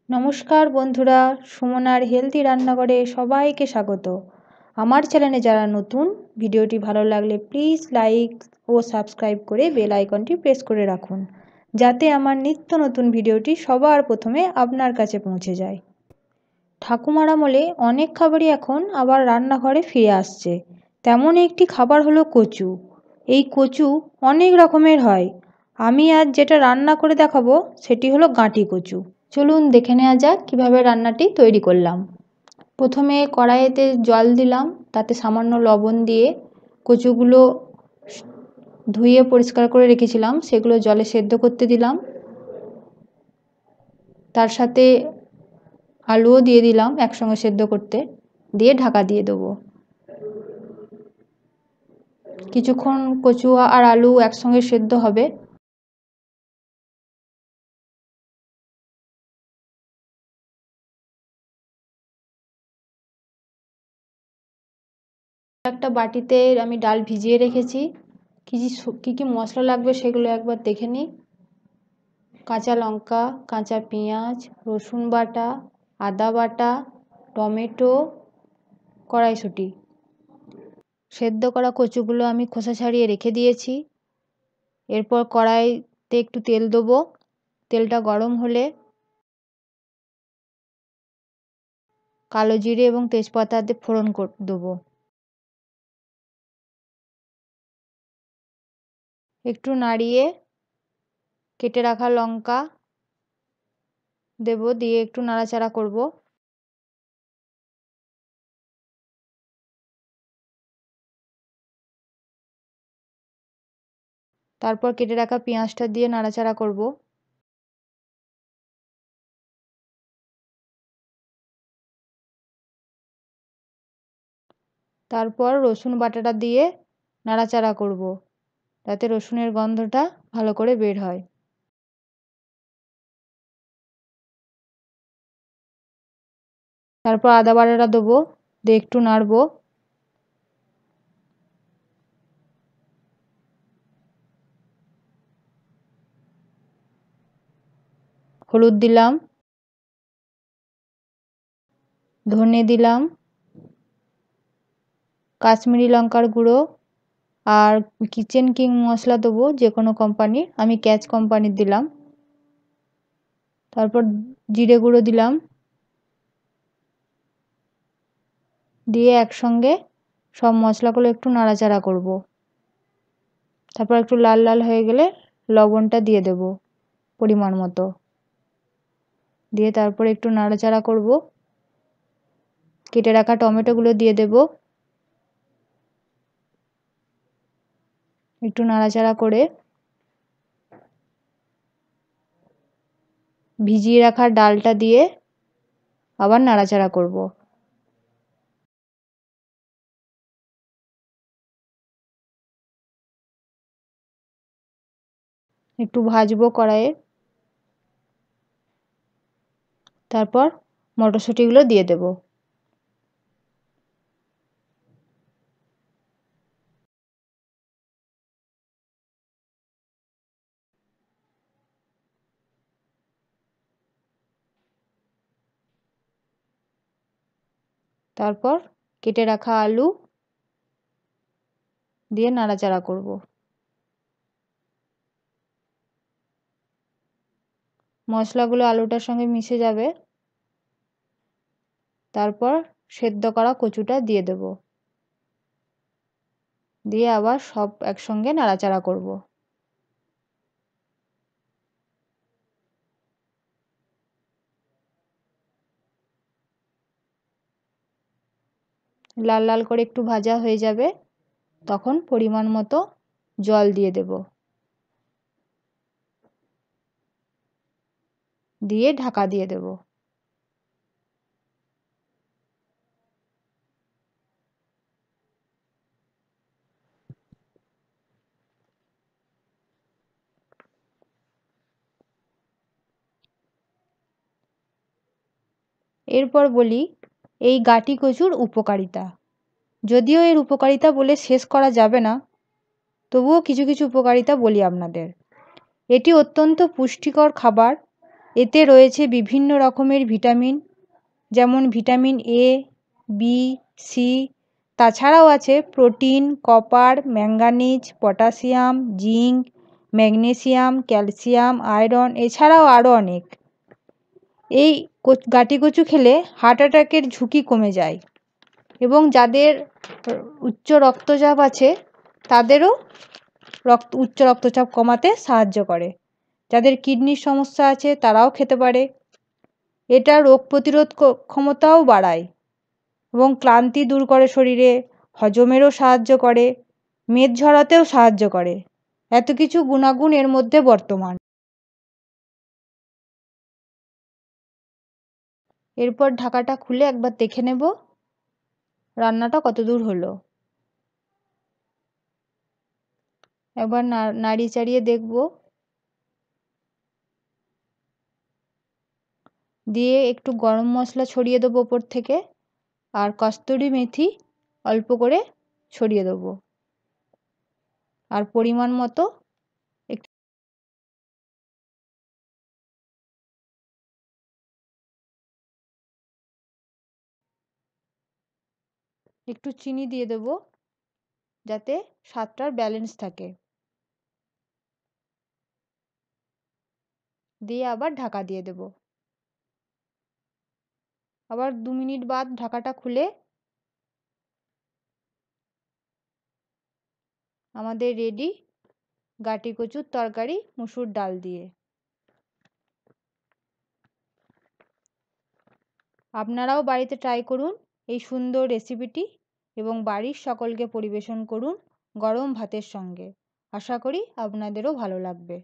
নমস্কার বন্ধুরা, সুমনার হেলদি রান্নাঘরে সবাইকে স্বাগত। আমার চ্যানেলে যারা নতুন, ভিডিওটি ভালো লাগলে প্লিজ লাইক ও সাবস্ক্রাইব করে বেল আইকনটি প্রেস করে রাখুন, যাতে আমার নিত্য নতুন ভিডিওটি সবার প্রথমে আপনার কাছে পৌঁছে যায়। ঠাকুমার আমলে অনেক খাবারই এখন আবার রান্নাঘরে ফিরে আসছে। তেমন একটি খাবার হলো কচু। এই কচু অনেক রকমের হয়। আমি আজ যেটা রান্না করে দেখাবো সেটি হলো গাঁটি কচু। চলুন দেখে নেওয়া যাক কীভাবে রান্নাটি তৈরি করলাম। প্রথমে কড়াইতে জল দিলাম, তাতে সামান্য লবণ দিয়ে কচুগুলো ধুয়ে পরিষ্কার করে রেখেছিলাম সেগুলো জলে সেদ্ধ করতে দিলাম। তার সাথে আলুও দিয়ে দিলাম একসঙ্গে সেদ্ধ করতে, দিয়ে ঢাকা দিয়ে দেবো। কিছুক্ষণ কচু আর আলু একসঙ্গে সেদ্ধ হবে। একটা বাটিতে আমি ডাল ভিজিয়ে রেখেছি। কী কী মশলা লাগবে সেগুলো একবার দেখে নিই। কাঁচা লঙ্কা, কাঁচা পেঁয়াজ, রসুন বাটা, আদা বাটা, টমেটো, কড়াইশুঁটি। সেদ্ধ করা কচুগুলো আমি খোসা ছাড়িয়ে রেখে দিয়েছি। এরপর কড়াইতে একটু তেল দেবো। তেলটা গরম হলে কালো জিরে এবং তেজপাতা দিয়ে ফোড়ন দেবো। একটু নাড়িয়ে কেটে রাখা লঙ্কা দেব, দিয়ে একটু নাড়াচাড়া করব। তারপর কেটে রাখা পেঁয়াজটা দিয়ে নাড়াচাড়া করব। তারপর রসুন বাটাটা দিয়ে নাড়াচাড়া করব, যাতে রসুনের গন্ধটা ভালো করে বের হয়। তারপর আদা বাটাটা দেবো, দিয়ে একটু নাড়বো। হলুদ দিলাম, ধনে দিলাম, কাশ্মীরি লঙ্কার গুঁড়ো আর কিচেন কিং মশলা দেবো, যে কোনো কোম্পানির। আমি ক্যাচ কোম্পানির দিলাম। তারপর জিরে গুঁড়ো দিলাম, দিয়ে একসঙ্গে সব মশলাগুলো একটু নাড়াচাড়া করব। তারপর একটু লাল লাল হয়ে গেলে লবণটা দিয়ে দেব পরিমাণ মতো, দিয়ে তারপর একটু নাড়াচাড়া করব। কেটে রাখা টমেটোগুলো দিয়ে দেব, একটু নাড়াচাড়া করে ভিজিয়ে রাখা ডালটা দিয়ে আবার নাড়াচাড়া করব। একটু ভাজবো কড়াইয়ে। তারপর মটরশুঁটিগুলো দিয়ে দেব। তারপর কেটে রাখা আলু দিয়ে নাড়াচাড়া করব। মশলাগুলো আলুটার সঙ্গে মিশে যাবে। তারপর সেদ্ধ করা কচুটা দিয়ে দেব, দিয়ে আবার সব একসঙ্গে নাড়াচাড়া করব। লাল লাল করে একটু ভাজা হয়ে যাবে, তখন পরিমাণ মতো জল দিয়ে দেব, দিয়ে ঢাকা দিয়ে দেব। এরপর বলি এই গাঁটি কচুর উপকারিতা। যদিও এর উপকারিতা বলে শেষ করা যাবে না, তবুও কিছু কিছু উপকারিতা বলি আপনাদের। এটি অত্যন্ত পুষ্টিকর খাবার। এতে রয়েছে বিভিন্ন রকমের ভিটামিন, যেমন ভিটামিন এ, বি, সি। তাছাড়াও আছে protein, copper, manganese, potassium, zinc, magnesium, calcium, iron, এছাড়াও আরও অনেক। এই গাঁটিকচু খেলে হার্ট অ্যাটাকের ঝুঁকি কমে যায় এবং যাদের উচ্চ রক্তচাপ আছে তাদেরও উচ্চ রক্তচাপ কমাতে সাহায্য করে। যাদের কিডনির সমস্যা আছে তারাও খেতে পারে। এটা রোগ প্রতিরোধ ক্ষমতাও বাড়ায় এবং ক্লান্তি দূর করে শরীরে, হজমেরও সাহায্য করে, মেদ ঝরাতেও সাহায্য করে। এত কিছু গুণাগুণ এর মধ্যে বর্তমান। এরপর ঢাকাটা খুলে একবার দেখে নেব রান্নাটা কত দূর হলো। একবার নাড়ি চাড়িয়ে দেখব, দিয়ে একটু গরম মশলা ছড়িয়ে দেবো ওপর থেকে, আর কস্তুরি মেথি অল্প করে ছড়িয়ে দেবো, আর পরিমাণ মতো একটু চিনি দিয়ে দেবো যাতে স্বাদটার ব্যালেন্স থাকে। দিয়ে আবার ঢাকা দিয়ে দেব। আবার 2 মিনিট বাদ ঢাকাটা খুলে আমাদের রেডি গাঁটিকচুর তরকারি মুসুর ডাল দিয়ে। আপনারাও বাড়িতে ট্রাই করুন এই সুন্দর রেসিপিটি এবং বাড়ির সকলকে পরিবেশন করুন গরম ভাতের সঙ্গে। আশা করি আপনাদেরও ভালো লাগবে।